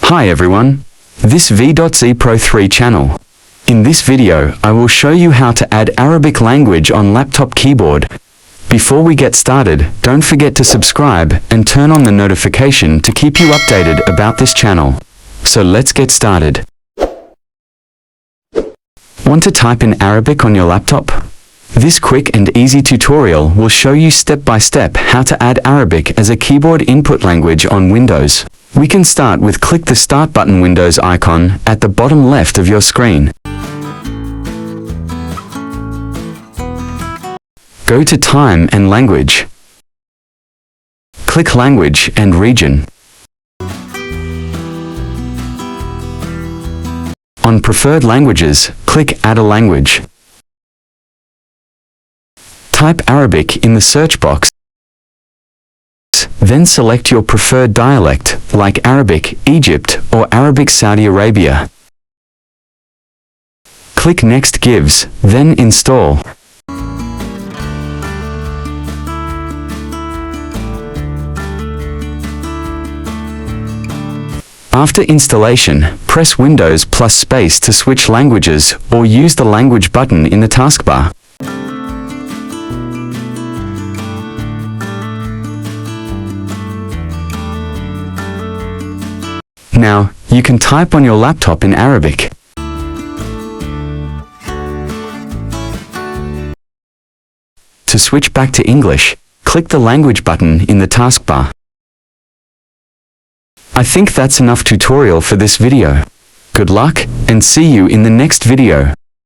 Hi everyone, this V.Z Pro 3 channel. In this video, I will show you how to add Arabic language on laptop keyboard. Before we get started, don't forget to subscribe and turn on the notification to keep you updated about this channel. So let's get started. Want to type in Arabic on your laptop? This quick and easy tutorial will show you step by step how to add Arabic as a keyboard input language on Windows. We can start with click the Start button Windows icon at the bottom left of your screen. Go to Time and Language. Click Language and Region. On Preferred Languages, click Add a Language. Type Arabic in the search box. Then select your preferred dialect, like Arabic, Egypt, or Arabic, Saudi Arabia. Click Next Gives, then Install. After installation, press Windows plus space to switch languages, or use the Language button in the taskbar. Now, you can type on your laptop in Arabic. To switch back to English, click the Language button in the taskbar. I think that's enough tutorial for this video. Good luck, and see you in the next video.